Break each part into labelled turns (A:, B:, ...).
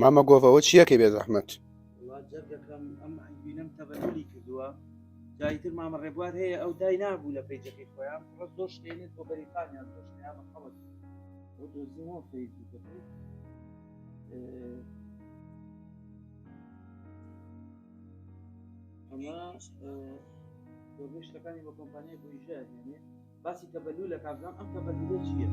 A: مامە گۆڤەوە چیەکەی بێ زەحمەت؟
B: جەرگەکەم ئەم بینم تەبەنولی کردووە جایتر مامە ڕێبوار هەیە ئەو دای نابوو لە پێیجەکەی خۆیان زۆر شتێنێت بۆ بەریتانیا زۆر شتیان خەڵک بۆ دۆزیەوە فەیسبووکەکەی ئەمە زۆربەی شتەکانی بە کۆمپانیای بۆیژە هێنێ باسی تەبەلولە کابزانام ئەم تەبەلولە چییە؟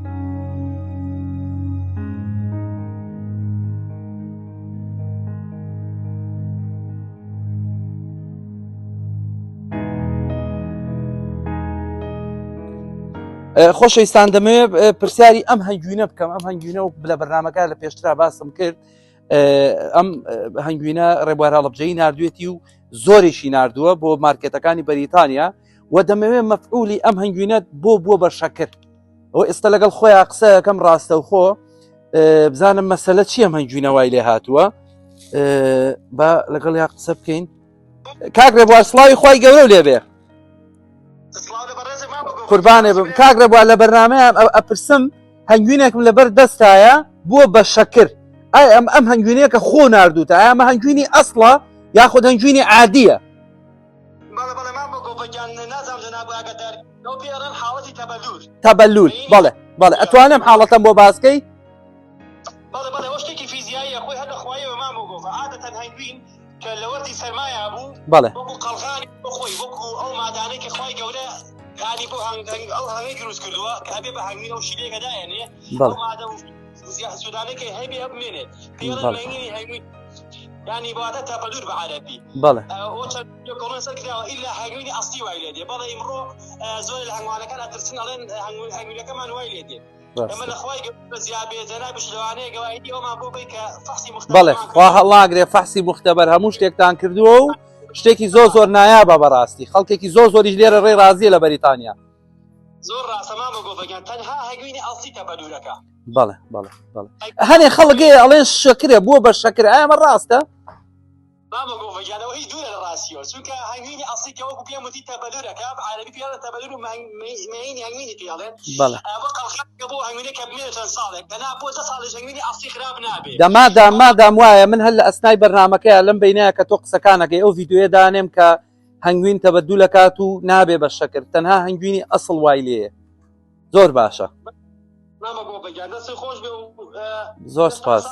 C: خۆشەویستان دەمەوێت پرسیاری ئەم هەنگوینە بکەم. ئەم هەنگوینە و لە بەرنامەکە لە پێشترا باسم کرد. ئەم هەنگوینە ڕێبوار هەڵەبجەیی نردوێتی و زۆرێکی نردووە بۆ مارکێتەکانی بەریتانیا و دەمەوێت مەفعولی ئەم هەنگوینە بووە بە شەکر. ئەوە ئێستا لەگەڵ خۆیان قسەکەم ڕاستەوخۆ بزانم مەسەلە چی ئەم هەنگوینە وای لێ هاتووە بە لەگەڵ یا قسە بکەین. کاک ڕێبوار سڵاوی خۆی گەورە لێبێ. قوربانێ بم کاک ڕێبوار لە بەرنامەیان ئەپرسم هەنگوینێکم لەبەر دەستایە بووە بە شەکر. ئای ئەم هەنگوینەیە کە خۆ نردووتە ئایا ئەمە هەنگوینی ئەسڵە یاخود هەنگوینی عادیە؟ تەبەلول بەڵێ بەڵێ ئەتوانم حاڵەتەم بۆ باسکەی؟
D: بەڵێ بەڵێ ئەو شتێکی فیزیاییە خۆی هەر لە خوایەوە مامۆگۆڤە عادەتەن هەنگوین کە لە وەردی سەرمایە بوو
C: بەڵێ
D: وەکو قەڵغانی بۆ خۆی وەکو ئەو مادانەی کە خوای گەورە ینی بۆ ئەو هەنگەی دروست کردووە کە ئەبێ بە هەنگوین ئەو شیرێکەدایەنێ ئەو مادە سوودانەکە هەیبێ بمێنێت پێڵە مەنگینی هەنگوین يعني بواتە تەبەلول بە عەرەبی
C: بەڵێ
D: کۆڵێن سەر کراوە ئیلا هەنگوینی ئەسڵی وای لێ دێ بەڵێ ئیمڕۆ زۆر لە هەنگوانەکان ئەترسن ئەڵێن هەنگوینەکەمان وای لێ دێ ئەمە لە خوای گەورە زیابێتەنە بشلوانەیە گەواهیدی ئەومان بۆ بێ کە فەحسی مختبەر
C: بەڵێ خوا هەڵاگرێ فەحسی مختبەر هەموو شتێکتان کردووە و شتێکی زۆر نایابە بەڕاستی خەڵکێکی زۆریش لێرە ڕێی ڕازیە لە بەریتانیا
D: زۆر ڕاستەمان بە گۆڤەکان تەنها هەنگوینی ئەسڵی تەبەلولەکە.
C: بەڵێ بەڵێ بەڵێ هەنێ خەڵکێ ئەڵێن شەکرێ بووە بە شەکر ئایا ئەمە ڕاستە؟
D: مامە گۆڤەکانەوە هیچ دوورە لە ڕاستیەوە چونکە هەنگوینی ئەسڵی کە وەکو پێم وتی تەبەلولەکە بە عەرەبی پێڵە تەبەلول و مەینی هەنگوینی پێڵێن بۆ قەڵخەکە بۆ هەنگوینێک کە بمێنێت چەند ساڵێک بەنا بۆ 10 ساڵێک هەنگوینی ئەسڵی خراب نابێت.
C: مادام وایە من هەر لە ئەسنای بەرنامەکەیە لەم بینایە کە تۆ قسەکانەکەی ئەو ڤیدیۆیە دانێم کە هەنگوین تەبەدوو لەکات و نابێ بە شەکر تەنها هەنگوینی ئەسڵ وای لێیە. زۆر باشە
D: مامە گۆڤەکان دەستی خۆش بێ و
C: زۆر سپاس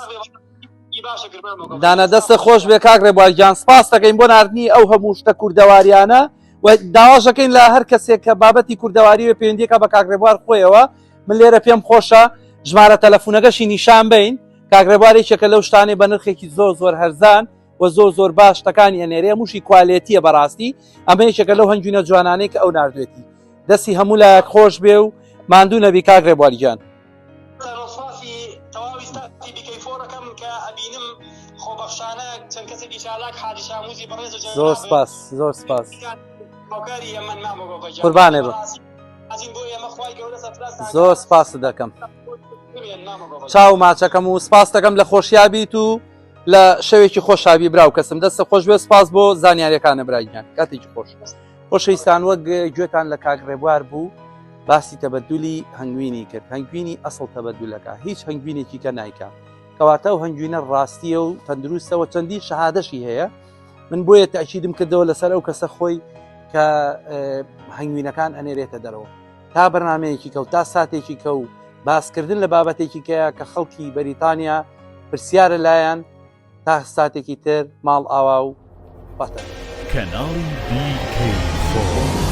C: دانە دەستە خۆش بێ کاک ڕێبوار گیان سپاس دەکەین بۆ ناردنی ئەو هەموو شتە کوردەواریانە و داواشەکەین لە هەر کەسێک کە بابەتی کوردەواری و پەیوەندیەکە بە کاک ڕێبوار خۆیەوە من لێرە پێم خۆشە ژمارە تەلەفۆنەکەشی نیشان بین کاک ڕێبوارێکێکە لەو شتانەی بە نرخێکی زۆر هەرزان و زۆر باش شتەکانی هەنێرێ موشی کوالیتیە بەڕاستی ئەمە یەکێکە لەو هەنگوینە جوانانەی کە ئەو نردوێتی دەستی هەموو لایەک خۆش بێ و ماندوو نەبی کاک ڕێبوار گیان. زۆر سپاس زۆر سپاس قوربانێ بم زۆر سپاس دەکەم چاو ماچەکەم و سپاس دەکەم لە خۆشیابیت و لە شەوێکی خۆشابی براو کەسم دەستە خۆش بێ سپاس بۆ زانیاریەکانە برایان کاتێکی خۆش خۆشەویستان وەک گوێتان لە کاک ڕێبوار بوو باسی تەبەدولی هەنگوینی کرد هەنگوینی ئەسڵ تەبەدولەکە هیچ هەنگوینێکی کە نایکا کەواتە و هەنگوینە ڕاستیە و تەندروستەوە چەندی شەهادەشی هەیە من بۆیە تاکیدم کردەوە لەسەر ئەو کەسە خۆی کە هەنگوینەکان ئەنێرێتە دەرەوە تا بەرنامەیەکی کە و تا ساتێکی کە و باسکردن لە بابەتێکی کەیە کە خەڵکی بەریتانیا پرسیارە لایەن تا ساتێکی تر ماڵ ئاوا و باتە
E: کەناڵی BK4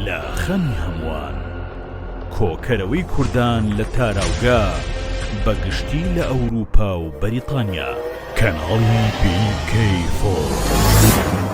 E: لە خەمی هەمووان کۆکەرەوەی کوردان لە تاراوگا بەگشتی لە ئەوروپا و بەریتانیا کەناڵی BK4